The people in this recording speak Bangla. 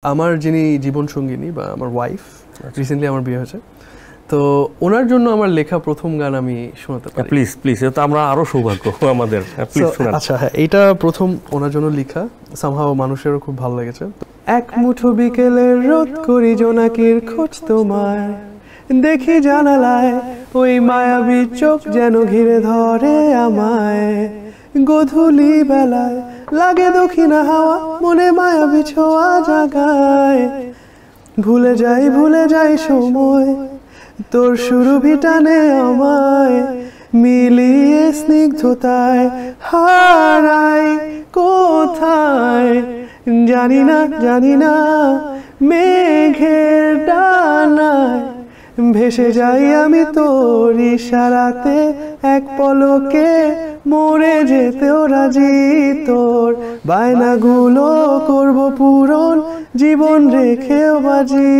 আমার যিনি জীবনসঙ্গিনী বা আমার ওয়াইফ, রিসেন্টলি আমার বিয়ে হয়েছে, তো ওনার জন্য আমার লেখা প্রথম গান আমি শোনাতে পারি। প্লিজ প্লিজ, এটা আমরা আরো সৌভাগ্য আমাদের। প্লিজ শোনান। আচ্ছা হ্যাঁ, এটা প্রথম ওনার জন্য লেখা, সামহাও মানুষেরও খুব ভালো লেগেছে। এক মুঠো বিকেলের রোদ করি জোনাকির খোঁজ তোমায়, দেখি জানালায় ওই মায়াবী চোখ যেন ঘিরে ধরে আমায়। গধূলি বেলায় লাগে দক্ষিণা হাওয়া, মনে মায়াবী ছোঁয়া জাগায়। ভুলে যাই সময়, তোর সুরভি টানে আমায়। মিলিয়ে স্নিগ্ধতায় হারাই কোথায়, জানি না মেঘের ডানায়। ভেসে যাই আমি তোর ইশারাতে, এক পলকে মরে যেতেও রাজি। তোর বায়নাগুলো করব পূরণ, জীবন রেখেও বাজি।